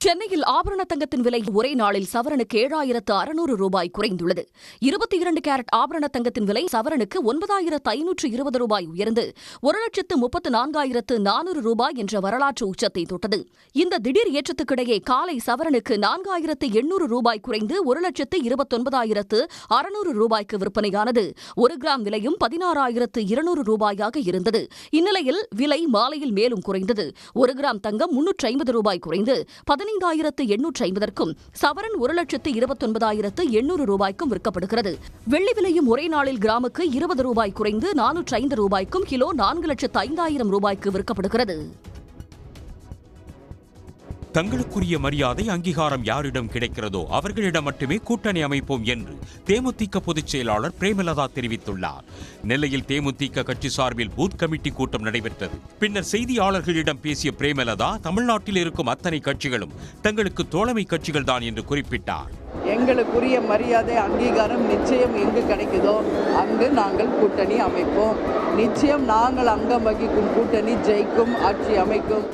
சென்னையில் ஆபரண தங்கத்தின் விலை ஒரே நாளில் சவரனுக்கு 7,600 ரூபாய் குறைந்துள்ளது. 22 கேரட் ஆபரண தங்கத்தின் விலை சவரனுக்கு 9,520 ரூபாய் உயர்ந்து 1,34,400 ரூபாய் என்ற வரலாற்று உச்சத்தை தொட்டது. இந்த திடீர் ஏற்றத்துக்கிடையே காலை சவரனுக்கு 4,800 ரூபாய் குறைந்து 1,29,600 ரூபாய்க்கு விற்பனையானது. 1 கிராம் விலையும் 16,200 ரூபாயாக இருந்தது. இந்நிலையில் விலை மாலையில் மேலும் குறைந்தது. 1 கிராம் தங்கம் 350 ரூபாய் குறைந்து 15,850க்கும் சவரன் 1,29,800 ரூபாய்க்கும் விற்கப்படுகிறது. வெள்ளி விலையும் ஒரே நாளில் கிராமுக்கு 20 ரூபாய் குறைந்து 405 ரூபாய்க்கும் கிலோ 4,05,000 ரூபாய்க்கு விற்கப்படுகிறது. தங்களுக்குரிய மரியாதை அங்கீகாரம் யாரிடம் கிடைக்கிறதோ அவர்களிடம் மட்டுமே கூட்டணி அமைப்போம் என்று தேமுதிக பொதுச் செயலாளர் பிரேமலதா தெரிவித்துள்ளார். நெல்லையில் தேமுதிக கட்சி சார்பில் பூத் கமிட்டி கூட்டம் நடைபெற்றது. பின்னர் செய்தியாளர்களிடம் பேசிய பிரேமலதா தமிழ்நாட்டில் இருக்கும் அத்தனை கட்சிகளும் தங்களுக்கு தோழமை கட்சிகள் தான் என்று குறிப்பிட்டார். எங்களுக்குரிய மரியாதை அங்கீகாரம் நிச்சயம் எங்கு கிடைக்குதோ அங்கு நாங்கள் கூட்டணி அமைப்போம். நிச்சயம் நாங்கள் அங்கம் வகிக்கும் கூட்டணி ஜெயிக்கும், ஆட்சி அமைக்கும்.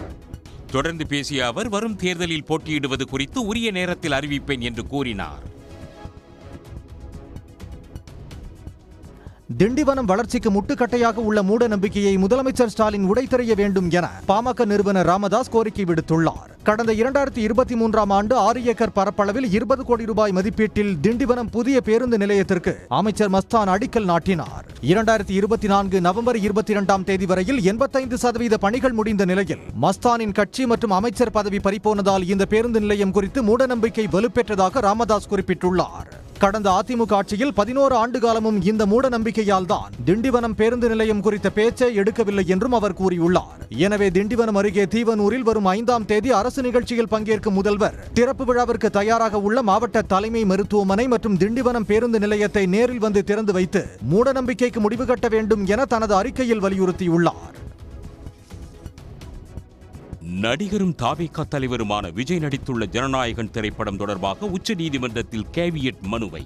தொடர்ந்து பேசிய அவர் வரும் தேர்தலில் போட்டியிடுவது குறித்து உரிய நேரத்தில் அறிவிப்பேன் என்று கூறினார். திண்டிவனம் வளர்ச்சிக்கு முட்டுக்கட்டையாக உள்ள மூட நம்பிக்கையை முதலமைச்சர் ஸ்டாலின் உடைத்தெறிய வேண்டும் என பாமக நிறுவனர் ராமதாஸ் கோரிக்கை விடுத்துள்ளார். கடந்த 2023ஆம் ஆண்டு 6 ஏக்கர் பரப்பளவில் 20 கோடி ரூபாய் மதிப்பீட்டில் திண்டிவனம் புதிய பேருந்து நிலையத்திற்கு அமைச்சர் மஸ்தான் அடிக்கல் நாட்டினார். 2024 நவம்பர் 22ஆம் தேதி வரையில் 85% பணிகள் முடிந்த நிலையில் மஸ்தானின் கட்சி மற்றும் அமைச்சர் பதவி பறிபோனதால் இந்த பேருந்து நிலையம் குறித்து மூடநம்பிக்கை வலுப்பெற்றதாக ராமதாஸ் குறிப்பிட்டுள்ளார். கடந்த அதிமுக ஆட்சியில் 11 ஆண்டு காலமும் இந்த மூட நம்பிக்கையால் தான் திண்டிவனம் பேருந்து நிலையம் குறித்த பேச்சை எடுக்கவில்லை என்றும் அவர் கூறியுள்ளார். எனவே திண்டிவனம் அருகே தீவனூரில் வரும் 5ஆம் தேதி அரசு நிகழ்ச்சியில் பங்கேற்கும் முதல்வர் திறப்பு விழாவிற்கு தயாராக உள்ள மாவட்ட தலைமை மருத்துவமனை மற்றும் திண்டிவனம் பேருந்து நிலையத்தை நேரில் வந்து திறந்து வைத்து மூட நம்பிக்கைக்கு முடிவு கட்ட வேண்டும் என தனது அறிக்கையில் வலியுறுத்தியுள்ளார். நடிகரும் தாவேகா தலைவருமான விஜய் நடித்துள்ள ஜனநாயகன் திரைப்படம் தொடர்பாக உச்சநீதிமன்றத்தில் கேவியட் மனுவை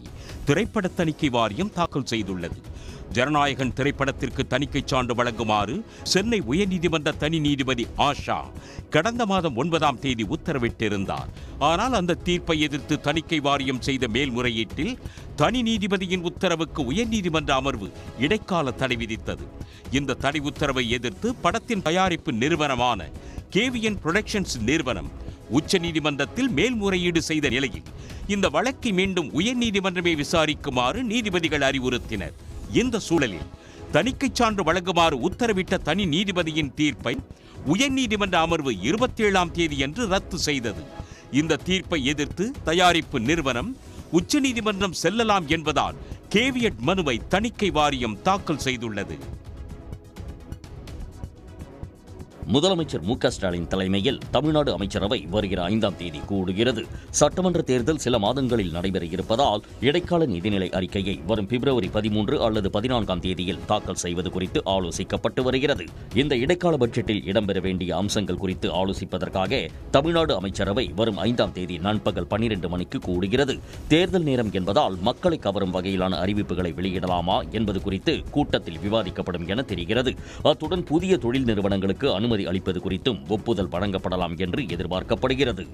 திரைப்பட தணிக்கை வாரியம் தாக்கல் செய்துள்ளது. ஜனநாயகன் திரைப்படத்திற்கு தணிக்கை சான்று வழங்குமாறு சென்னை உயர்நீதிமன்ற தனி நீதிபதி ஆஷா கடந்த மாதம் 9ஆம் தேதி உத்தரவிட்டிருந்தார். ஆனால் அந்த தீர்ப்பை எதிர்த்து தணிக்கை வாரியம் செய்த மேல்முறையீட்டில் தனி நீதிபதியின் உத்தரவுக்கு உயர்நீதிமன்ற அமர்வு இடைக்கால தடை விதித்தது. இந்த தடை உத்தரவை எதிர்த்து படத்தின் தயாரிப்பு நிறுவனமான கேவிஎன் புரொடக்ஷன்ஸ் நிறுவனம் உச்சநீதிமன்றத்தில் மேல்முறையீடு செய்த நிலையில் இந்த வழக்கை மீண்டும் உயர்நீதிமன்றமே விசாரிக்குமாறு நீதிபதிகள் அறிவுறுத்தினர். இந்த சூழலில் தணிக்கை சான்று வழங்குமாறு உத்தரவிட்ட தனி நீதிபதியின் தீர்ப்பை உயர்நீதிமன்ற அமர்வு 27ஆம் தேதியன்று ரத்து செய்தது. இந்த தீர்ப்பை எதிர்த்து தயாரிப்பு நிறுவனம் உச்சநீதிமன்றம் செல்லலாம் என்பதால் கேவியட் மனுவை தணிக்கை வாரியம் தாக்கல் செய்துள்ளது. முதலமைச்சர் மு க ஸ்டாலின் தலைமையில் தமிழ்நாடு அமைச்சரவை வருகிற 5ஆம் தேதி கூடுகிறது. சட்டமன்ற தேர்தல் சில மாதங்களில் நடைபெற இருப்பதால் இடைக்கால நிதிநிலை அறிக்கையை வரும் பிப்ரவரி 13 அல்லது 14ஆம் தேதியில் தாக்கல் செய்வது குறித்து ஆலோசிக்கப்பட்டு வருகிறது. இந்த இடைக்கால பட்ஜெட்டில் இடம்பெற வேண்டிய அம்சங்கள் குறித்து ஆலோசிப்பதற்காக தமிழ்நாடு அமைச்சரவை வரும் 5ஆம் தேதி நண்பகல் 12 மணிக்கு கூடுகிறது. தேர்தல் நேரம் என்பதால் மக்களை கவரும் வகையிலான அறிவிப்புகளை வெளியிடலாமா என்பது குறித்து கூட்டத்தில் விவாதிக்கப்படும் என தெரிகிறது. அத்துடன் புதிய தொழில் நிறுவனங்களுக்கு அனுமதி அளிப்பது குறித்தும் ஒப்புதல் வழங்கப்படலாம் என்று எதிர்பார்க்கப்படுகிறது.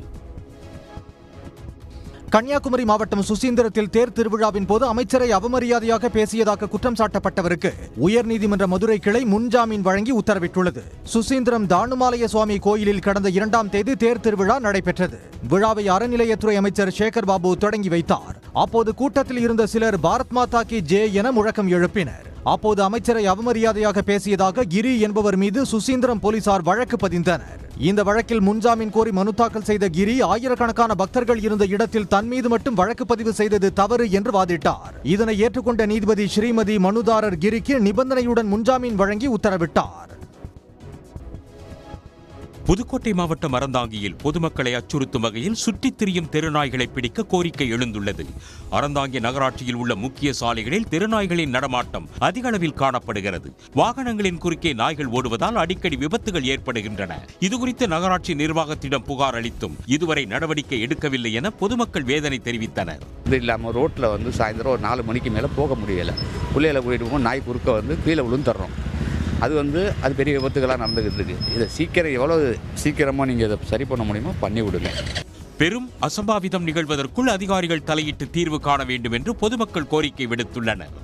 கன்னியாகுமரி மாவட்டம் சுசீந்திரத்தில் தேர் திருவிழாவின் போது அமைச்சரை அவமரியாதையாக பேசியதாக குற்றம் சாட்டப்பட்டவருக்கு உயர்நீதிமன்ற மதுரை கிளை முன்ஜாமீன் வழங்கி உத்தரவிட்டுள்ளது. சுசீந்திரம் தானுமாலய சுவாமி கோயிலில் கடந்த 2ஆம் தேதி தேர் திருவிழா நடைபெற்றது. விழாவை அறநிலையத்துறை அமைச்சர் சேகர் பாபு தொடங்கி வைத்தார். அப்போது கூட்டத்தில் இருந்த சிலர் பாரத் மாதா கி ஜெய் என முழக்கம் எழுப்பினர். அப்போது அமைச்சரை அவமரியாதையாக பேசியதாக கிரி என்பவர் மீது சுசீந்திரம் போலீசார் வழக்கு பதிந்தனர். இந்த வழக்கில் முன்ஜாமீன் கோரி மனு தாக்கல் செய்த கிரி ஆயிரக்கணக்கான பக்தர்கள் இருந்த இடத்தில் தன் மீது மட்டும் வழக்கு பதிவு செய்தது தவறு என்று வாதிட்டார். இதனை ஏற்றுக்கொண்ட நீதிபதி ஸ்ரீமதி மனுதாரர் கிரிக்கு நிபந்தனையுடன் முன்ஜாமீன் வழங்கி உத்தரவிட்டார். புதுக்கோட்டை மாவட்டம் அறந்தாங்கியில் பொதுமக்களை அச்சுறுத்தும் வகையில் சுற்றித் திரியும் தெருநாய்களை பிடிக்க கோரிக்கை எழுந்துள்ளது. அறந்தாங்கி நகராட்சியில் உள்ள முக்கிய சாலைகளில் தெருநாய்களின் நடமாட்டம் அதிக அளவில் காணப்படுகிறது. வாகனங்களின் குறுக்கே நாய்கள் ஓடுவதால் அடிக்கடி விபத்துகள் ஏற்படுகின்றன. இதுகுறித்து நகராட்சி நிர்வாகத்திடம் புகார் அளித்தும் இதுவரை நடவடிக்கை எடுக்கவில்லை என பொதுமக்கள் வேதனை தெரிவித்தனர். இது இல்லாமல் ரோட்டில் சாயந்தரம் ஒரு 4 மணிக்கு மேலே போக முடியலை. பிள்ளைகளை கூட்டிட்டு போகும் நாய் குறுக்க கீழே விழுந்துடுறோம். அது பெரிய விபத்துகளாக நடந்துக்கிட்டு இருக்கு. இதை எவ்வளோ சீக்கிரமாக நீங்கள் இதை சரி பண்ண முடியுமோ பண்ணி விடுங்க. பெரும் அசம்பாவிதம் நிகழ்வதற்குள் அதிகாரிகள் தலையிட்டு தீர்வு காண வேண்டும் என்று பொதுமக்கள் கோரிக்கை விடுத்துள்ளனர்.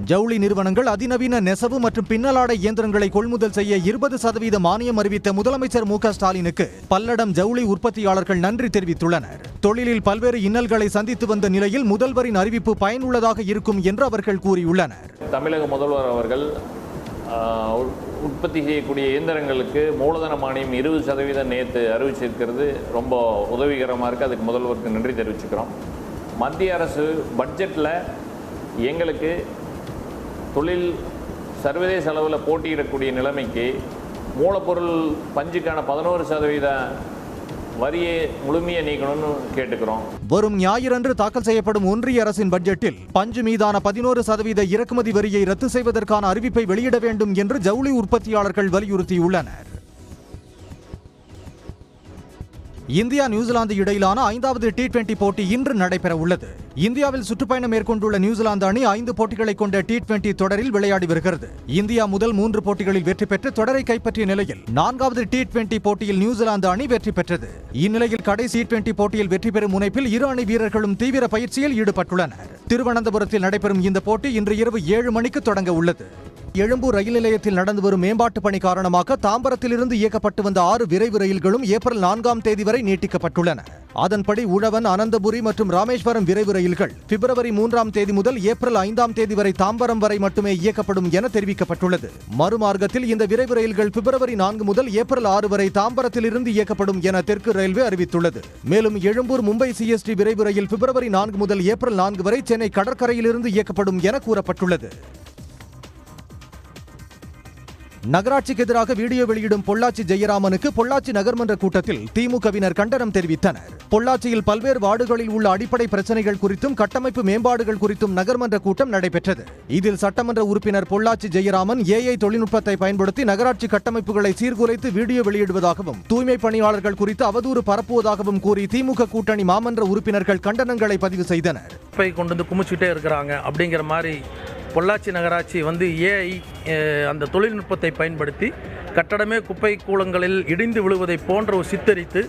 ஜவுளி நிறுவனங்கள் அதிநவீன நெசவு மற்றும் பின்னலாடை இயந்திரங்களை கொள்முதல் செய்ய 20% மானியம் அறிவித்த முதலமைச்சர் மு.க.ஸ்டாலினுக்கு பல்லடம் ஜவுளி உற்பத்தியாளர்கள் நன்றி தெரிவித்துள்ளனர். தொழிலில் பல்வேறு இன்னல்களை சந்தித்து வந்த நிலையில் முதல்வரின் அறிவிப்பு பயனுள்ளதாக இருக்கும் என்று அவர்கள் கூறியுள்ளனர். தமிழக முதல்வர் அவர்கள் உற்பத்தி செய்யக்கூடிய இயந்திரங்களுக்கு மூலதன மானியம் 20% நேற்று அறிவிச்சிருக்கிறது ரொம்ப உதவிகரமாக இருக்குது. அதுக்கு முதல்வருக்கு நன்றி தெரிவிச்சுக்கிறோம். மத்திய அரசு பட்ஜெட்டில் எங்களுக்கு தொழில் சர்வதேச அளவில் போட்டியிடக்கூடிய நிலைமைக்கு மூலப்பொருள் பஞ்சுக்கான 11% வரியை முழுமையை நீக்கணும்னு கேட்டுக்கிறோம். வரும் ஞாயிறன்று தாக்கல் செய்யப்படும் ஒன்றிய அரசின் பட்ஜெட்டில் பஞ்சு மீதான 11% இறக்குமதி வரியை ரத்து செய்வதற்கான அறிவிப்பை வெளியிட வேண்டும் என்று ஜவுளி உற்பத்தியாளர்கள் வலியுறுத்தியுள்ளனர். இந்தியா நியூசிலாந்து இடையிலான 5வது T20 போட்டி இன்று நடைபெற உள்ளது. இந்தியாவில் சுற்றுப்பயணம் மேற்கொண்டுள்ள நியூசிலாந்து அணி 5 போட்டிகளை கொண்ட T20 தொடரில் விளையாடி வருகிறது. இந்தியா முதல் 3 போட்டிகளில் வெற்றி பெற்று தொடரை கைப்பற்றிய நிலையில் 4வது T20 போட்டியில் நியூசிலாந்து அணி வெற்றி பெற்றது. இந்நிலையில் கடைசி T20 போட்டியில் வெற்றி பெறும் முனைப்பில் இரு அணி வீரர்களும் தீவிர பயிற்சியில் ஈடுபட்டுள்ளனர். திருவனந்தபுரத்தில் நடைபெறும் இந்த போட்டி இன்று இரவு 7 மணிக்கு தொடங்க உள்ளது. எழும்பூர் ரயில் நிலையத்தில் நடந்து வரும் மேம்பாட்டு பணி காரணமாக தாம்பரத்திலிருந்து இயக்கப்பட்டு வந்த 6 விரைவு ரயில்களும் ஏப்ரல் 4ஆம் தேதி வரை நீட்டிக்கப்பட்டுள்ளன. அதன்படி உழவன், அனந்தபுரி மற்றும் ராமேஸ்வரம் விரைவு ரயில்கள் பிப்ரவரி 3ஆம் தேதி முதல் ஏப்ரல் 5ஆம் தேதி வரை தாம்பரம் வரை மட்டுமே இயக்கப்படும் என தெரிவிக்கப்பட்டுள்ளது. மறுமார்க்கத்தில் இந்த விரைவு ரயில்கள் பிப்ரவரி 4 முதல் ஏப்ரல் 6 வரை தாம்பரத்திலிருந்து இயக்கப்படும் என தெற்கு ரயில்வே அறிவித்துள்ளது. மேலும் எழும்பூர் மும்பை CST விரைவு ரயில் பிப்ரவரி 4 முதல் ஏப்ரல் 4 வரை சென்னை கடற்கரையிலிருந்து இயக்கப்படும் என கூறப்பட்டுள்ளது. நகராட்சிக்கு எதிராக வீடியோ வெளியிடும் பொள்ளாச்சி ஜெயராமனுக்கு பொள்ளாச்சி நகர்மன்ற கூட்டத்தில் திமுகவினர் கண்டனம் தெரிவித்தனர். பொள்ளாச்சியில் பல்வேறு வார்டுகளில் உள்ள அடிப்படை பிரச்சனைகள் குறித்தும் கட்டமைப்பு மேம்பாடுகள் குறித்தும் நகர்மன்ற கூட்டம் நடைபெற்றது. இதில் சட்டமன்ற உறுப்பினர் பொள்ளாச்சி ஜெயராமன் AI தொழில்நுட்பத்தை பயன்படுத்தி நகராட்சி கட்டமைப்புகளை சீர்குலைத்து வீடியோ வெளியிடுவதாகவும் தூய்மை பணியாளர்கள் குறித்து அவதூறு பரப்புவதாகவும் கூறி திமுக கூட்டணி மாமன்ற உறுப்பினர்கள் கண்டனங்களை பதிவு செய்தனர். கொண்டு வந்து குமிச்சுட்டே இருக்கிறாங்க அப்படிங்கிற மாதிரி பொள்ளாச்சி நகராட்சி AI அந்த தொழில்நுட்பத்தை பயன்படுத்தி கட்டடமே குப்பை கூலங்களில் இடிந்து விழுவதை போன்ற ஒரு சித்தரித்து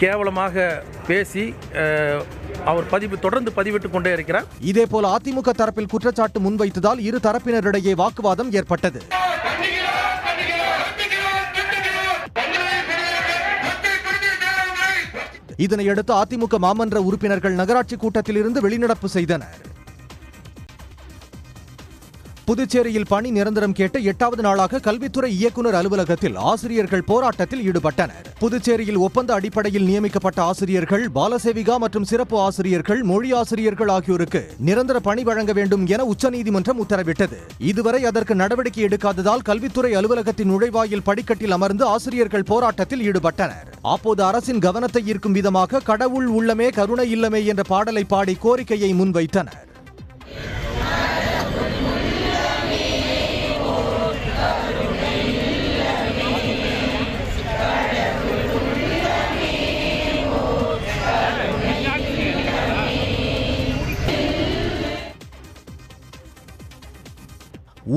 கேவலமாக பேசி அவர் தொடர்ந்து பதிவிட்டுக் கொண்டே இருக்கிறார். இதேபோல் அதிமுக தரப்பில் குற்றச்சாட்டு முன்வைத்ததால் இரு தரப்பினரிடையே வாக்குவாதம் ஏற்பட்டது. இதனையடுத்து அதிமுக மாமன்ற உறுப்பினர்கள் நகராட்சி கூட்டத்தில் இருந்து வெளிநடப்பு செய்தனர். புதுச்சேரியில் பணி நிரந்தரம் கேட்டு 8வது நாளாக கல்வித்துறை இயக்குநர் அலுவலகத்தில் ஆசிரியர்கள் போராட்டத்தில் ஈடுபட்டனர். புதுச்சேரியில் ஒப்பந்த அடிப்படையில் நியமிக்கப்பட்ட ஆசிரியர்கள், பாலசேவிகா மற்றும் சிறப்பு ஆசிரியர்கள், மொழி ஆசிரியர்கள் ஆகியோருக்கு நிரந்தர பணி வழங்க வேண்டும் என உச்சநீதிமன்றம் உத்தரவிட்டது. இதுவரை அதற்கு நடவடிக்கை எடுக்காததால் கல்வித்துறை அலுவலகத்தின் நுழைவாயில் படிக்கட்டில் அமர்ந்து ஆசிரியர்கள் போராட்டத்தில் ஈடுபட்டனர். அப்போது அரசின் கவனத்தை ஈர்க்கும் விதமாக கடவுள் உள்ளமே கருணை இல்லமே என்ற பாடலை பாடி கோரிக்கையை முன்வைத்தனர்.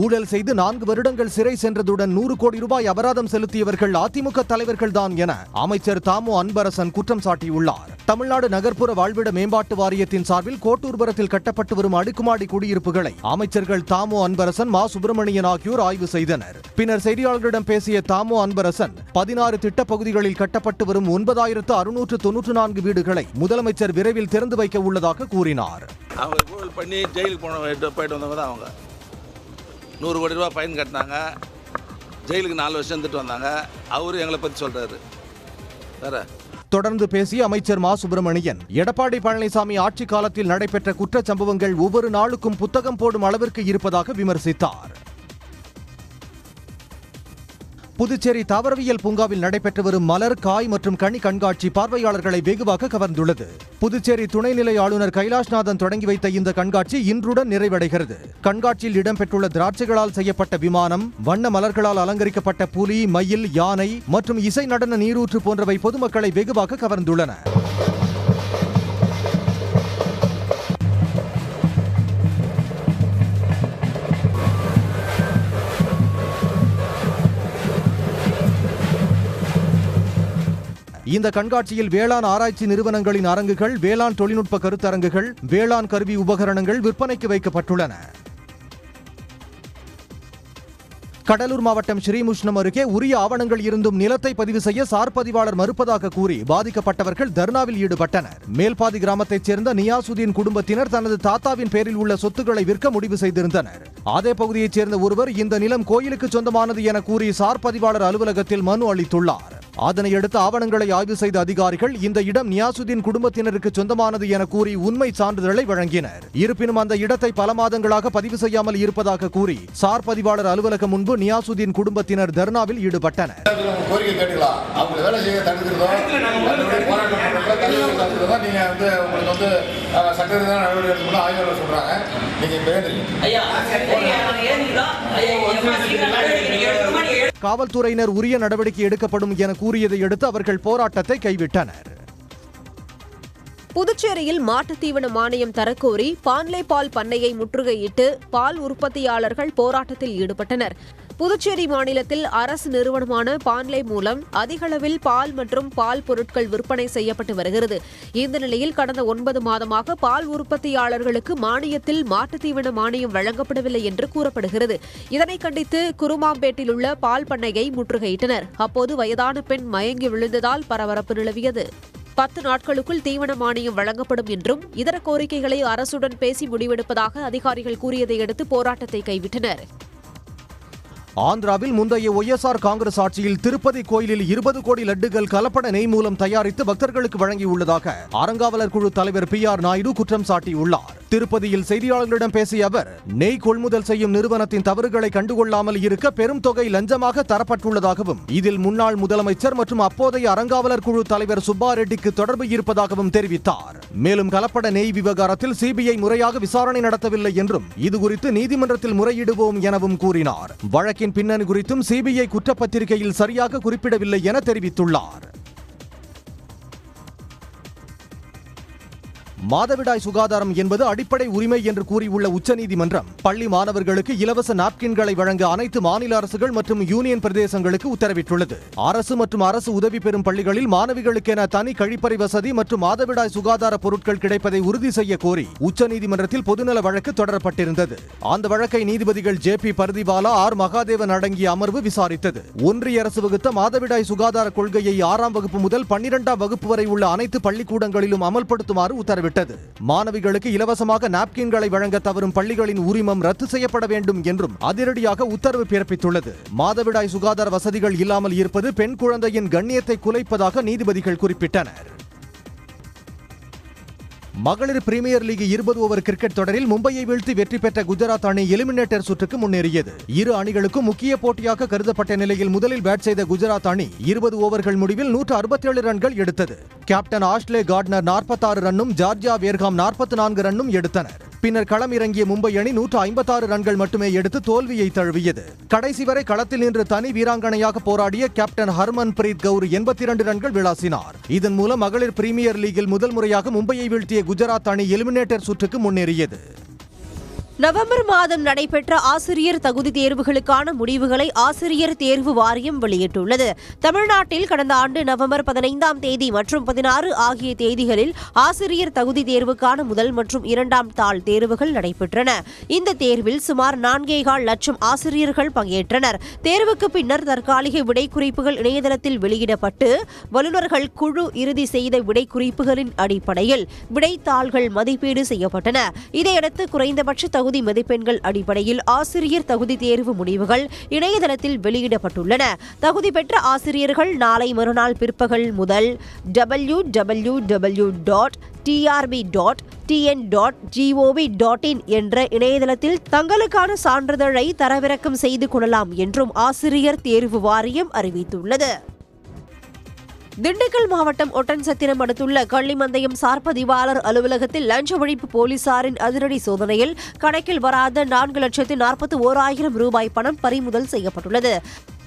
ஊழல் செய்து 4 வருடங்கள் சிறை சென்றதுடன் 100 கோடி ரூபாய் அபராதம் செலுத்தியவர்கள் அதிமுக தலைவர்கள்தான் என அமைச்சர் தாமு அன்பரசன் குற்றம் சாட்டியுள்ளார். தமிழ்நாடு நகர்ப்புற வாழ்விட மேம்பாட்டு வாரியத்தின் சார்பில் கோட்டூர்புரத்தில் கட்டப்பட்டு வரும் அடுக்குமாடி குடியிருப்புகளை அமைச்சர்கள் தாமு அன்பரசன், மா சுப்பிரமணியன் ஆகியோர் ஆய்வு செய்தனர். பின்னர் செய்தியாளர்களிடம் பேசிய தாமு அன்பரசன் 16 திட்டப் பகுதிகளில் கட்டப்பட்டு வரும் 9694 வீடுகளை முதலமைச்சர் விரைவில் திறந்து வைக்க உள்ளதாக கூறினார். 100 கோடி ரூபாய் ஃபைன் கட்டினாங்க, ஜெயிலுக்கு 4 வருஷம் இருந்துட்டு வந்தாங்க. அவரு எங்களை பற்றி சொல்றாரு. தொடர்ந்து பேசிய அமைச்சர் மா சுப்பிரமணியன், எடப்பாடி பழனிசாமி ஆட்சி காலத்தில் நடைபெற்ற குற்றச் சம்பவங்கள் ஒவ்வொரு நாளுக்கும் புத்தகம் போடும் அளவிற்கு இருப்பதாக விமர்சித்தார். புதுச்சேரி தாவரவியல் பூங்காவில் நடைபெற்று வரும் மலர், காய் மற்றும் கனி கண்காட்சி பார்வையாளர்களை வெகுவாக கவர்ந்துள்ளது. புதுச்சேரி துணைநிலை ஆளுநர் கைலாஷ்நாதன் தொடங்கி வைத்த இந்த கண்காட்சி இன்றுடன் நிறைவடைகிறது. கண்காட்சியில் இடம்பெற்றுள்ள திராட்சைகளால் செய்யப்பட்ட விமானம், வண்ண மலர்களால் அலங்கரிக்கப்பட்ட புலி, மயில், யானை மற்றும் இசை நடன நீரூற்று போன்றவை பொதுமக்களை வெகுவாக கவர்ந்துள்ளன. இந்த கண்காட்சியில் வேளாண் ஆராய்ச்சி நிறுவனங்களின் அரங்குகள், வேளாண் தொழில்நுட்ப கருத்தரங்குகள், வேளாண் கருவி உபகரணங்கள் விற்பனைக்கு வைக்கப்பட்டுள்ளன. கடலூர் மாவட்டம் ஸ்ரீமுஷ்ணம் அருகே உரிய ஆவணங்கள் இருந்தும் நிலத்தை பதிவு செய்ய சார் பதிவாளர் மறுப்பதாக கூறி பாதிக்கப்பட்டவர்கள் தர்ணாவில் ஈடுபட்டனர். மேல்பாதி கிராமத்தைச் சேர்ந்த நியாசுதீன் குடும்பத்தினர் தனது தாத்தாவின் பேரில் உள்ள சொத்துக்களை விற்க முடிவு செய்திருந்தனர். அதே பகுதியைச் சேர்ந்த ஒருவர் இந்த நிலம் கோயிலுக்கு சொந்தமானது என கூறி சார் பதிவாளர் அலுவலகத்தில் மனு அளித்துள்ளார். அதனையடுத்து ஆவணங்களை ஆய்வு செய்த அதிகாரிகள் இந்த இடம் நியாசுதீன் குடும்பத்தினருக்கு சொந்தமானது என கூறி உண்மை சான்றிதழை வழங்கினர். இருப்பினும் அந்த இடத்தை பல மாதங்களாக பதிவு செய்யாமல் இருப்பதாக கூறி சார் பதிவாளர் அலுவலகம் முன்பு நியாசுதீன் குடும்பத்தினர் தர்ணாவில் ஈடுபட்டனர். காவல்துறையினர் உரிய நடவடிக்கை எடுக்கப்படும் என கூறியதை அடுத்து அவர்கள் போராட்டத்தை கைவிட்டனர். புதுச்சேரியில் மாட்டுத்தீவன மானியம் தரக்கோரி பான்லே பால் பண்ணையை முற்றுகையிட்டு பால் உற்பத்தியாளர்கள் போராட்டத்தில் ஈடுபட்டனர். புதுச்சேரி மாநிலத்தில் அரசு நிறுவனமான பான்லே மூலம் அதிகளவில் பால் மற்றும் பால் பொருட்கள் விற்பனை செய்யப்பட்டு வருகிறது. இந்த நிலையில் கடந்த 9 மாதமாக பால் உற்பத்தியாளர்களுக்கு மானியத்தில் மாட்டுத்தீவன மானியம் வழங்கப்படவில்லை என்று கூறப்படுகிறது. இதனை கண்டித்து குருமாம்பேட்டில் உள்ள பால் பண்ணையை முற்றுகையிட்டனர். அப்போது வயதான பெண் மயங்கி விழுந்ததால் பரபரப்பு நிலவியது. 10 நாட்களுக்குள் தீவன மானியம் வழங்கப்படும் என்றும் இதர கோரிக்கைகளை அரசுடன் பேசி முடிவெடுப்பதாக அதிகாரிகள் கூறியதை அடுத்து போராட்டத்தை கைவிட்டனர். ஆந்திராவில் முந்தைய ஒய்எஸ்ஆர் காங்கிரஸ் ஆட்சியில் திருப்பதி கோயிலில் 20 கோடி லட்டுகள் கலப்பட நெய் மூலம் தயாரித்து பக்தர்களுக்கு வழங்கியுள்ளதாக அறங்காவலர் குழு தலைவர் PR நாயுடு குற்றம் சாட்டியுள்ளார். திருப்பதியில் செய்தியாளர்களிடம் பேசிய அவர், நெய் கொள்முதல் செய்யும் நிறுவனத்தின் தவறுகளை கண்டுகொள்ளாமல் இருக்க பெரும் தொகை லஞ்சமாக தரப்பட்டுள்ளதாகவும் இதில் முன்னாள் முதலமைச்சர் மற்றும் அப்போதைய அறங்காவலர் குழு தலைவர் சுப்பா ரெட்டிக்கு தொடர்பு இருப்பதாகவும் தெரிவித்தார். மேலும் கலப்பட நெய் விவகாரத்தில் CBI முறையாக விசாரணை நடத்தவில்லை என்றும் இதுகுறித்து நீதிமன்றத்தில் முறையிடுவோம் எனவும் கூறினார். வழக்கின் பின்னணி குறித்தும் CBI குற்றப்பத்திரிகையில் சரியாக குறிப்பிடவில்லை என தெரிவித்துள்ளார். மாதவிடாய் சுகாதாரம் என்பது அடிப்படை உரிமை என்று கூறியுள்ள உச்சநீதிமன்றம் பள்ளி மாணவர்களுக்கு இலவச நாப்கின்களை வழங்க அனைத்து மாநில அரசுகள் மற்றும் யூனியன் பிரதேசங்களுக்கு உத்தரவிட்டுள்ளது. அரசு மற்றும் அரசு உதவி பெறும் பள்ளிகளில் மாணவிகளுக்கென தனி கழிப்பறை வசதி மற்றும் மாதவிடாய் சுகாதார பொருட்கள் கிடைப்பதை உறுதி செய்ய கோரி உச்சநீதிமன்றத்தில் பொதுநல வழக்கு தொடரப்பட்டிருந்தது. அந்த வழக்கை நீதிபதிகள் JP பர்திவாலா, R மகாதேவன் அடங்கிய அமர்வு விசாரித்தது. ஒன்றிய அரசு வகுத்த மாதவிடாய் சுகாதார கொள்கையை 6ஆம் வகுப்பு முதல் 12ஆம் வகுப்பு வரை உள்ள அனைத்து பள்ளிக்கூடங்களிலும் அமல்படுத்துமாறு உத்தரவிட்டது. மாணவிகளுக்கு இலவசமாக நாப்கின்களை வழங்க தவறும் பள்ளிகளின் உரிமம் ரத்து செய்யப்பட வேண்டும் என்றும் அதிரடியாக உத்தரவு பிறப்பித்துள்ளது. மாதவிடாய் சுகாதார வசதிகள் இல்லாமல் இருப்பது பெண் குழந்தையின் கண்ணியத்தை குலைப்பதாக நீதிபதிகள் குறிப்பிட்டனர். மகளிர் பிரீமியர் லீக் 20 ஓவர் கிரிக்கெட் தொடரில் மும்பையை வீழ்த்தி வெற்றி பெற்ற குஜராத் அணி எலிமினேட்டர் சுற்றுக்கு முன்னேறியது. இரு அணிகளுக்கும் முக்கிய போட்டியாக கருதப்பட்ட நிலையில் முதலில் பேட் செய்த குஜராத் அணி 20 ஓவர்கள் முடிவில் 167 ரன்கள் எடுத்தது. கேப்டன் ஆஷ்லே கார்ட்னர் 46 ரன்னும் ஜார்ஜியா வேர்காம் 44 ரன்னும் எடுத்தனர். பின்னர் களம் இறங்கிய மும்பை அணி 156 ரன்கள் மட்டுமே எடுத்து தோல்வியை தழுவியது. கடைசி வரை களத்தில் நின்று தனி வீராங்கனையாக போராடிய கேப்டன் ஹர்மன் பிரீத் கவுர் 82 ரன்கள் விளாசினார். இதன் மூலம் மகளிர் பிரீமியர் லீகில் முதல் முறையாக மும்பையை வீழ்த்திய குஜராத் அணி எலிமினேட்டர் சுற்றுக்கு முன்னேறியது. நவம்பர் மாதம் நடைபெற்ற ஆசிரியர் தகுதி தேர்வுகளுக்கான முடிவுகளை ஆசிரியர் தேர்வு வாரியம் வெளியிட்டுள்ளது. தமிழ்நாட்டில் கடந்த ஆண்டு நவம்பர் 15ஆம் தேதி மற்றும் 16 ஆகிய தேதிகளில் ஆசிரியர் தகுதி தேர்வுக்கான முதல் மற்றும் 2ஆம் தாள் தேர்வுகள் நடைபெற்றன. இந்த தேர்வில் சுமார் 4.25 லட்சம் ஆசிரியர்கள் பங்கேற்றனர். தேர்வுக்கு பின்னர் தற்காலிக விடைக்குறிப்புகள் இணையதளத்தில் வெளியிடப்பட்டு வல்லுநர்கள் குழு இறுதி செய்த விடைக்குறிப்புகளின் அடிப்படையில் விடைத்தாள்கள் மதிப்பீடு செய்யப்பட்டன. இதையடுத்து குறைந்தபட்ச தகுதி மதிப்பெண்கள் அடிப்படையில் ஆசிரியர் தகுதி தேர்வு முடிவுகள் இணையதளத்தில் வெளியிடப்பட்டுள்ளன. தகுதி பெற்ற ஆசிரியர்கள் நாளை மறுநாள் பிற்பகல் முதல் www.trb.tn.gov.in என்ற இணையதளத்தில் தங்களுக்கான சான்றிதழை தரவிறக்கம் செய்து கொள்ளலாம் என்றும் ஆசிரியர் தேர்வு வாரியம் அறிவித்துள்ளது. திண்டுக்கல் மாவட்டம் ஒட்டன்சத்திரம் அடுத்துள்ள கள்ளிமந்தயம் சார் பதிவாளர் அலுவலகத்தில் லஞ்ச ஒழிப்பு போலீசாரின் அதிரடி சோதனையில் கணக்கில் வராத 4,41,000 ரூபாய் பணம் பறிமுதல் செய்யப்பட்டுள்ளது.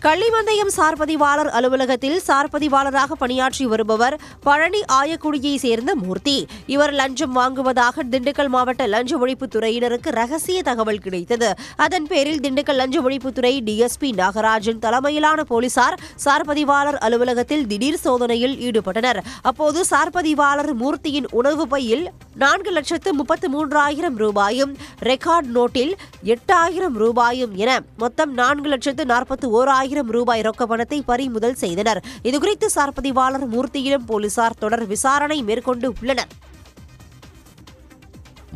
கள்ளிமந்தயம் சார் பதிவாளர் அலுவலகத்தில் சார் பதிவாளராக பணியாற்றி வருபவர் பழனி ஆயக்குடியை சேர்ந்த மூர்த்தி. இவர் லஞ்சம் வாங்குவதாக திண்டுக்கல் மாவட்ட லஞ்ச ஒழிப்புத் துறையினருக்கு ரகசிய தகவல் கிடைத்தது. அதன் பேரில் திண்டுக்கல் லஞ்ச ஒழிப்புத்துறை டிஎஸ்பி நாகராஜன் தலைமையிலான போலீசார் சார் பதிவாளர் அலுவலகத்தில் திடீர் சோதனையில் ஈடுபட்டனர். அப்போது சார் பதிவாளர் மூர்த்தியின் உணவு பையில் 4,33,000 ரூபாயும் ரெக்கார்ட் நோட்டில் 8,000 ரூபாயும் என மொத்தம் 4,41,000 ரூபாய் ரொக்க பணத்தை பறிமுதல் செய்தனர். இதுகுறித்து சார் பதிவாளர் மூர்த்தியிடம் போலீசார் தொடர் விசாரணை மேற்கொண்டு உள்ளனர்.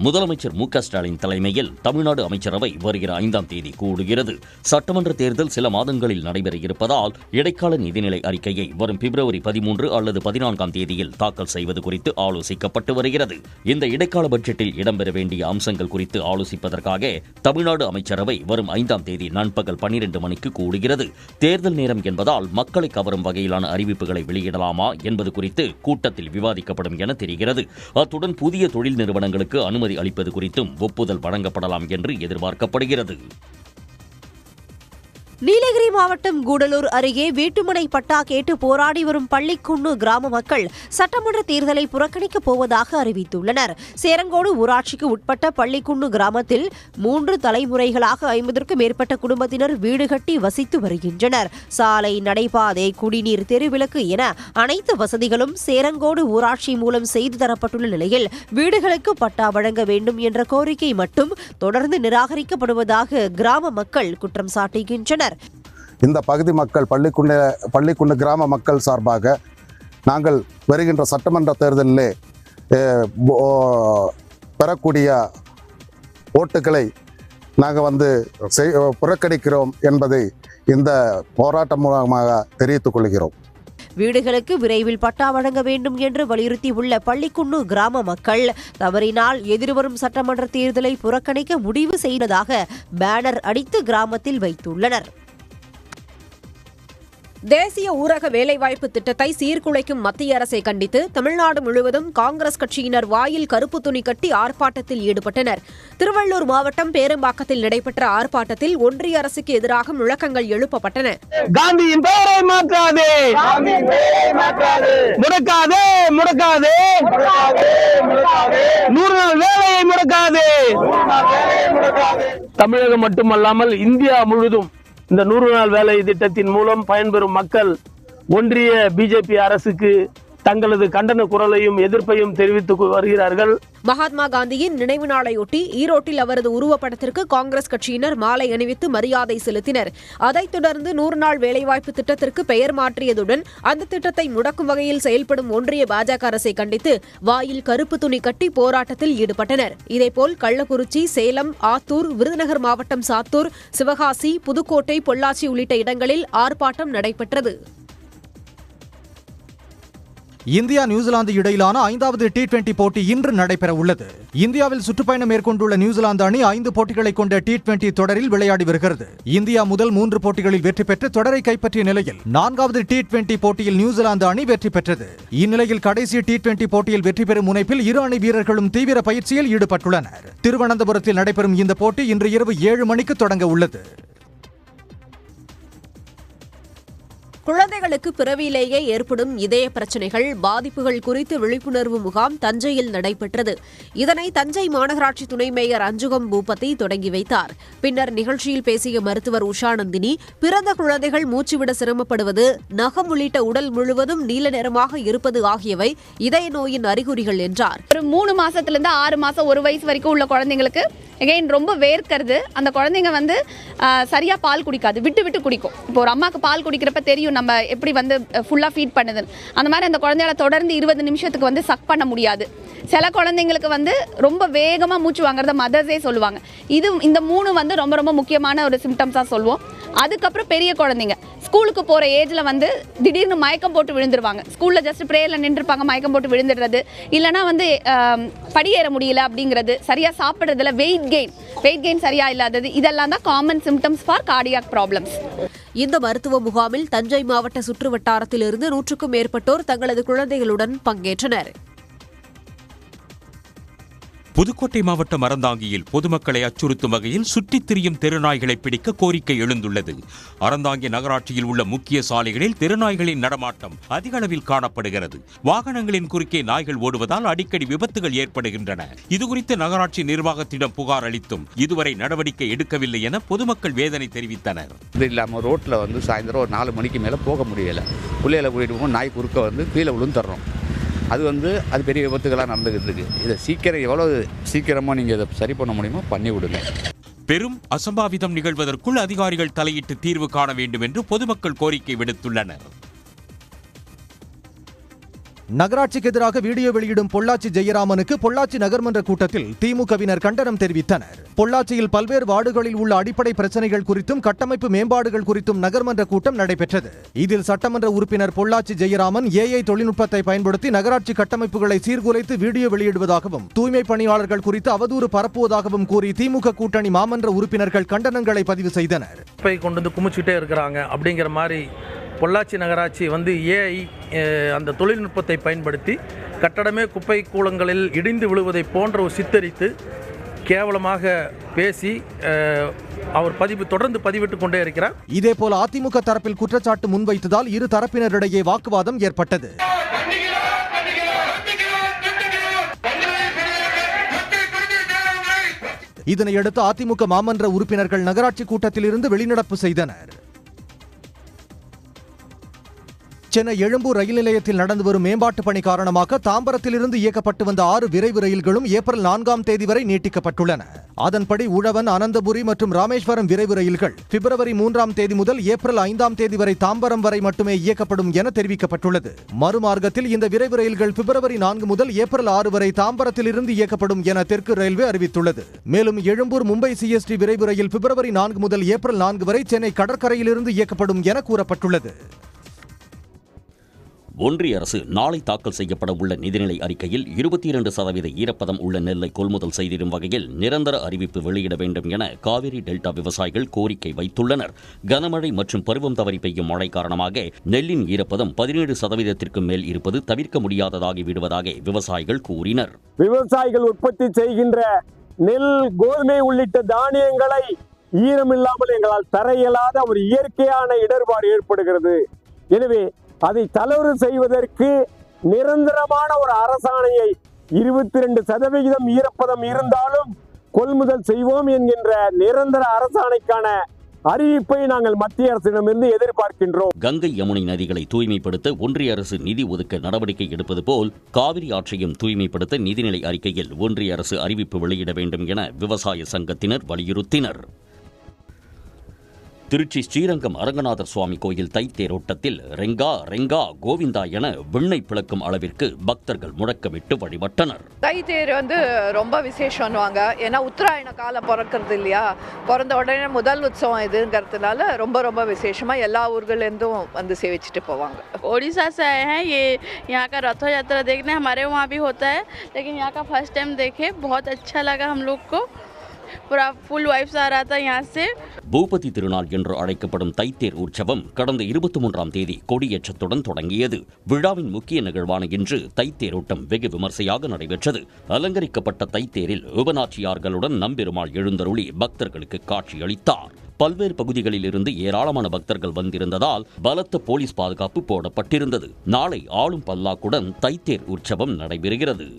முதலமைச்சர் மு.க.ஸ்டாலின் தலைமையில் தமிழ்நாடு அமைச்சரவை வருகிற 5ஆம் தேதி கூடுகிறது. சட்டமன்ற தேர்தல் சில மாதங்களில் நடைபெற இருப்பதால் இடைக்கால நிதிநிலை அறிக்கையை வரும் பிப்ரவரி 13 அல்லது 14ஆம் தேதியில் தாக்கல் செய்வது குறித்து ஆலோசிக்கப்பட்டு வருகிறது. இந்த இடைக்கால பட்ஜெட்டில் இடம்பெற வேண்டிய அம்சங்கள் குறித்து ஆலோசிப்பதற்காக தமிழ்நாடு அமைச்சரவை வரும் 5ஆம் தேதி நண்பகல் 12 மணிக்கு கூடுகிறது. தேர்தல் நேரம் என்பதால் மக்களை கவரும் வகையிலான அறிவிப்புகளை வெளியிடலாமா என்பது குறித்து கூட்டத்தில் விவாதிக்கப்படும் என தெரிகிறது. அத்துடன் புதிய தொழில் நிறுவனங்களுக்கு அனுமதி அளிப்பது குறித்தும் ஒப்புதல் வழங்கப்படலாம் என்று எதிர்பார்க்கப்படுகிறது. நீலகிரி மாவட்டம் கூடலூர் அருகே வீட்டுமனை பட்டா கேட்டு போராடி வரும் பள்ளிக்குன்னு கிராம மக்கள் சட்டமன்ற தேர்தலை புறக்கணிக்கப் போவதாக அறிவித்துள்ளனர். சேரங்கோடு ஊராட்சிக்கு உட்பட்ட பள்ளிக்குன்னு கிராமத்தில் 3 தலைமுறைகளாக 50க்கும் மேற்பட்ட குடும்பத்தினர் வீடு கட்டி வசித்து வருகின்றனர். சாலை, நடைபாதை, குடிநீர், தெருவிளக்கு என அனைத்து வசதிகளும் சேரங்கோடு ஊராட்சி மூலம் செய்து தரப்பட்டுள்ள நிலையில் வீடுகளுக்கு பட்டா வழங்க வேண்டும் என்ற கோரிக்கை மட்டும் தொடர்ந்து நிராகரிக்கப்படுவதாக கிராம மக்கள் குற்றம் சாட்டுகின்றனர். இந்த பகுதி மக்கள் பள்ளிக்குண்டு கிராம மக்கள் சார்பாக நாங்கள் வருகின்ற சட்டமன்ற தேர்தலிலே பெறக்கூடிய ஓட்டுகளை நாங்கள் புறக்கணிக்கிறோம் என்பதை இந்த போராட்டம் மூலமாக தெரிவித்துக் கொள்கிறோம். வீடுகளுக்கு விரைவில் பட்டா வழங்க வேண்டும் என்று வலியுறுத்தியுள்ள பள்ளிக்குன்னு கிராம மக்கள் தவறினால் எதிர்வரும் சட்டமன்ற தேர்தலை புறக்கணிக்க முடிவு செய்ததாக பேனர் அடித்து கிராமத்தில் வைத்துள்ளனர். தேசிய ஊரக வேலைவாய்ப்பு திட்டத்தை சீர்குலைக்கும் மத்திய அரசை கண்டித்து தமிழ்நாடு முழுவதும் காங்கிரஸ் கட்சியினர் வாயில் கருப்பு துணி கட்டி ஆர்ப்பாட்டத்தில் ஈடுபட்டனர். திருவள்ளூர் மாவட்டம் பேரம்பாக்கத்தில் நடைபெற்ற ஆர்ப்பாட்டத்தில் ஒன்றிய அரசுக்கு எதிராக முழக்கங்கள் எழுப்பப்பட்டன. காந்தியின் பெயரை மாற்றாதே, முடக்காதே, முடக்காதே, 100 நாள் வேலையை முடக்காதே. தமிழகம் மட்டுமல்லாமல் இந்தியா முழுவதும் இந்த 100 நாள் வேலை திட்டத்தின் மூலம் பயன்பெறும் மக்கள் ஒன்றிய பிஜேபி அரசுக்கு தங்களது கண்டன குரலையும் எதிர்ப்பையும் தெரிவித்து வருகிறார்கள். மகாத்மா காந்தியின் நினைவு நாளையொட்டி ஈரோட்டில் அவரது உருவப்படத்திற்கு காங்கிரஸ் கட்சியினர் மாலை அணிவித்து மரியாதை செலுத்தினர். அதைத் தொடர்ந்து 100 நாள் வேலைவாய்ப்பு திட்டத்திற்கு பெயர் மாற்றியதுடன் அந்த திட்டத்தை முடக்கும் வகையில் செயல்படும் ஒன்றிய பாஜக அரசை கண்டித்து வாயில் கருப்பு துணி கட்டி போராட்டத்தில் ஈடுபட்டனர். இதேபோல் கள்ளக்குறிச்சி, சேலம், ஆத்தூர், விருதுநகர் மாவட்டம் சாத்தூர், சிவகாசி, புதுக்கோட்டை, பொள்ளாச்சி உள்ளிட்ட இடங்களில் ஆர்ப்பாட்டம் நடைபெற்றது. இந்தியா நியூசிலாந்து இடையிலான 5வது T20 போட்டி இன்று நடைபெற உள்ளது. இந்தியாவில் சுற்றுப்பயணம் மேற்கொண்டுள்ள நியூசிலாந்து அணி 5 போட்டிகளை கொண்ட T20 தொடரில் விளையாடி வருகிறது. இந்தியா முதல் 3 போட்டிகளில் வெற்றி பெற்று தொடரை கைப்பற்றிய நிலையில் 4வது T20 போட்டியில் நியூசிலாந்து அணி வெற்றி பெற்றது. இந்நிலையில் கடைசி T20 போட்டியில் வெற்றி பெறும் முனைப்பில் இரு அணி வீரர்களும் தீவிர பயிற்சியில் ஈடுபட்டுள்ளனர். திருவனந்தபுரத்தில் நடைபெறும் இந்த போட்டி இன்று இரவு 7 மணிக்கு தொடங்க உள்ளது. குழந்தைகளுக்கு பிறவியிலேயே ஏற்படும் இதய பிரச்சினைகள், பாதிப்புகள் குறித்து விழிப்புணர்வு முகாம் தஞ்சையில் நடைபெற்றது. இதனை தஞ்சை மாநகராட்சி துணை மேயர் அஞ்சுகம் பூபதி தொடங்கி வைத்தார். பின்னர் நிகழ்ச்சியில் பேசிய மருத்துவர் உஷாநந்தினி, பிறந்த குழந்தைகள் மூச்சுவிட சிரமப்படுவது, நகம் உள்ளிட்ட உடல் முழுவதும் நீல நிறமாக இருப்பது ஆகியவை இதய நோயின் அறிகுறிகள் என்றார். ஒரு 3 மாசத்திலிருந்து 6 மாசம் 1 வயசு வரைக்கும் உள்ள குழந்தைங்களுக்கு எகைன் ரொம்ப வேர்க்கிறது. அந்த குழந்தைங்க சரியா பால் குடிக்காது, விட்டு விட்டு குடிக்கும். இப்போ ஒரு அம்மாக்கு பால் குடிக்கிறப்ப தெரியும் நம்ம எப்படி ஃபுல்லா ஃபீட் பண்ணுதுன்னு. அந்த மாதிரி அந்த குழந்தையால தொடர்ந்து 20 நிமிஷத்துக்கு சக் பண்ண முடியாது. சில குழந்தைங்களுக்கு ரொம்ப வேகமாக மூச்சு வாங்குறத மதர்ஸே சொல்லுவாங்க. இந்த 3 ரொம்ப ரொம்ப முக்கியமான ஒரு சிம்டம்ஸாக சொல்லுவோம். அதுக்கப்புறம் பெரிய குழந்தைங்க ஸ்கூலுக்கு போகிற ஏஜில் திடீர்னு மயக்கம் போட்டு விழுந்துருவாங்க. ஸ்கூலில் ஜஸ்ட் ப்ரேயரில் நின்றுருப்பாங்க, மயக்கம் போட்டு விழுந்துடுறது, இல்லைனா படியேற முடியல அப்படிங்கிறது, சரியாக சாப்பிட்றதுல வெயிட் கெயின் சரியாக இல்லாதது, இதெல்லாம் தான் common symptoms for cardiac problems. இந்த மருத்துவ முகாமில் தஞ்சை மாவட்ட சுற்று வட்டாரத்திலிருந்து 100க்கும் மேற்பட்டோர் தங்களது குழந்தைகளுடன் பங்கேற்றனர். புதுக்கோட்டை மாவட்டம் அறந்தாங்கியில் பொதுமக்களை அச்சுறுத்தும் வகையில் சுற்றித் திரியும் தெருநாய்களை பிடிக்க கோரிக்கை எழுந்துள்ளது. அறந்தாங்கி நகராட்சியில் உள்ள முக்கிய சாலைகளில் தெருநாய்களின் நடமாட்டம் அதிக அளவில் காணப்படுகிறது. வாகனங்களின் குறுக்கே நாய்கள் ஓடுவதால் அடிக்கடி விபத்துகள் ஏற்படுகின்றன. இதுகுறித்து நகராட்சி நிர்வாகத்திடம் புகார் அளித்தும் இதுவரை நடவடிக்கை எடுக்கவில்லை என பொதுமக்கள் வேதனை தெரிவித்தனர். இது இல்லாமல் ரோட்டில் வந்து சாயந்தரம் ஒரு 4 மணிக்கு மேலே போக முடியலை. பிள்ளைகளை கூட்டிகிட்டு போகும் நாய் குறுக்க வந்து கீழே விழுந்துடுறோம். அது பெரிய விபத்துகளாக நடந்துக்கிட்டு இருக்கு. இதை சீக்கிரம் எவ்வளோ சீக்கிரமாக நீங்கள் இதை சரி பண்ண முடியுமோ பண்ணி விடுங்க. பெரும் அசம்பாவிதம் நிகழ்வதற்குள் அதிகாரிகள் தலையிட்டு தீர்வு காண வேண்டும் என்று பொதுமக்கள் கோரிக்கை விடுத்துள்ளனர். நகராட்சிக்கு எதிராக வீடியோ வெளியிடும் பொள்ளாச்சி ஜெயராமனுக்கு பொள்ளாச்சி நகர்மன்ற கூட்டத்தில் திமுகவினர் கண்டனம் தெரிவித்தனர். பொள்ளாச்சியில் பல்வேறு வார்டுகளில் உள்ள அடிப்படை பிரச்சனைகள் குறித்தும் கட்டமைப்பு மேம்பாடுகள் குறித்தும் நகர்மன்ற கூட்டம் நடைபெற்றது. இதில் சட்டமன்ற உறுப்பினர் பொள்ளாச்சி ஜெயராமன் AI தொழில்நுட்பத்தை பயன்படுத்தி நகராட்சி கட்டமைப்புகளை சீர்குலைத்து வீடியோ வெளியிடுவதாகவும் தூய்மை பணியாளர்கள் குறித்து அவதூறு பரப்புவதாகவும் கூறி திமுக கூட்டணி மாமன்ற உறுப்பினர்கள் கண்டனங்களை பதிவு செய்தனர். கொண்டு வந்து குமிச்சுட்டே இருக்கிறாங்க அப்படிங்கிற மாதிரி பொள்ளாச்சி நகராட்சி வந்து AI அந்த தொழில்நுட்பத்தை பயன்படுத்தி கட்டடமே குப்பை கூலங்களில் இடிந்து விழுவதை போன்ற ஒரு சித்தரித்து கேவலமாக பேசி அவர் தொடர்ந்து பதிவிட்டுக் கொண்டே இருக்கிறார். இதேபோல அதிமுக தரப்பில் குற்றச்சாட்டு முன்வைத்ததால் இரு தரப்பினரிடையே வாக்குவாதம் ஏற்பட்டது. இதனையடுத்து அதிமுக மாமன்ற உறுப்பினர்கள் நகராட்சி கூட்டத்தில் இருந்து வெளிநடப்பு செய்தனர். சென்னை எழும்பூர் ரயில் நிலையத்தில் நடந்து வரும் மேம்பாட்டு பணி காரணமாக தாம்பரத்திலிருந்து இயக்கப்பட்டு வந்த 6 விரைவு ரயில்களும் ஏப்ரல் 4ஆம் தேதி வரை நீட்டிக்கப்பட்டுள்ளன. அதன்படி உழவன், அனந்தபுரி மற்றும் ராமேஸ்வரம் விரைவு ரயில்கள் பிப்ரவரி 3ஆம் தேதி முதல் ஏப்ரல் 5ஆம் தேதி வரை தாம்பரம் வரை மட்டுமே இயக்கப்படும் என தெரிவிக்கப்பட்டுள்ளது. மறுமார்க்கத்தில் இந்த விரைவு ரயில்கள் பிப்ரவரி 4 முதல் ஏப்ரல் 6 வரை தாம்பரத்திலிருந்து இயக்கப்படும் என தெற்கு ரயில்வே அறிவித்துள்ளது. மேலும் எழும்பூர் மும்பை CST விரைவு ரயில் பிப்ரவரி 4 முதல் ஏப்ரல் 4 வரை சென்னை கடற்கரையிலிருந்து இயக்கப்படும் என கூறப்பட்டுள்ளது. ஒன்றிய அரசு நாளை தாக்கல் செய்யப்பட உள்ள நிதிநிலை அறிக்கையில் 22% ஈரப்பதம் உள்ள நெல்லை கொள்முதல் செய்திடும் வகையில் நிரந்தர அறிவிப்பு வெளியிட வேண்டும் என காவிரி டெல்டா விவசாயிகள் கோரிக்கை வைத்துள்ளனர். கனமழை மற்றும் பருவம் தவறி பெய்யும் மழை காரணமாக நெல்லின் ஈரப்பதம் 17% மேல் இருப்பது தவிர்க்க முடியாததாகி விடுவதாக விவசாயிகள் கூறினர். விவசாயிகள் உற்பத்தி செய்கின்ற நெல், கோதுமை உள்ளிட்ட தானியங்களை ஈரமில்லாமல் எங்களால் தர இயலாத ஒரு இயற்கையான இடர்பாடு ஏற்படுகிறது. எனவே அதை தளர்வு செய்வதற்கு நிரந்தரமான ஒரு அரசாணையை 22% ஈரப்பதம் இருந்தாலும் கொள்முதல் செய்வோம் என்கின்ற நிரந்தர அரசாணைக்கான அறிவிப்பை நாங்கள் மத்திய அரசிடமிருந்து எதிர்பார்க்கின்றோம். கங்கை, யமுனை நதிகளை தூய்மைப்படுத்த ஒன்றிய அரசு நிதி ஒதுக்க நடவடிக்கை எடுப்பது போல் காவிரி ஆற்றையும் தூய்மைப்படுத்த நிதிநிலை அறிக்கையில் ஒன்றிய அரசு அறிவிப்பு வெளியிட வேண்டும் என விவசாய சங்கத்தினர் வலியுறுத்தினர். திருச்சி ஸ்ரீரங்கம் அரங்கநாதர் சுவாமி கோயில் தைத்தேரோட்டத்தில் ரெங்கா ரெங்கா கோவிந்தா என விண்ணை பிளக்கும் அளவிற்கு பக்தர்கள் முழக்கமிட்டு வழிபட்டனர். தைத்தேர் ரொம்ப விசேஷம்னுவாங்க. ஏன்னா உத்தராயண காலம் பிறக்கிறது இல்லையா, பிறந்த உடனே முதல் உற்சவம் இதுங்கிறதுனால ரொம்ப ரொம்ப விசேஷமா எல்லா ஊர்களேருந்தும் சேவிச்சுட்டு போவாங்க. ओडिशा से आए हैं, ये यहाँ का रथ यात्रा देखने हमारे वहाँ भी होता है, लेकिन यहाँ का फर्स्ट टाइम देखे, बहुत अच्छा लगा हम लोग को. पूरा फुल वाइब्स आ रहा था यहाँ से. பூபதி திருநாள் என்று அழைக்கப்படும் தைத்தேர் உற்சவம் கடந்த 23ஆம் தேதி கொடியேற்றத்துடன் தொடங்கியது. விழாவின் முக்கிய நிகழ்வான இன்று தைத்தேரோட்டம் வெகு விமர்சையாக நடைபெற்றது. அலங்கரிக்கப்பட்ட தைத்தேரில் உபநாச்சியார்களுடன் நம்பெருமாள் எழுந்தருளி பக்தர்களுக்கு காட்சியளித்தார். பல்வேறு பகுதிகளில் இருந்து ஏராளமான பக்தர்கள் வந்திருந்ததால் பலத்த போலீஸ் பாதுகாப்பு போடப்பட்டிருந்தது. நாளை ஆளும் பல்லாக்குடன் தைத்தேர் உற்சவம் நடைபெறுகிறது.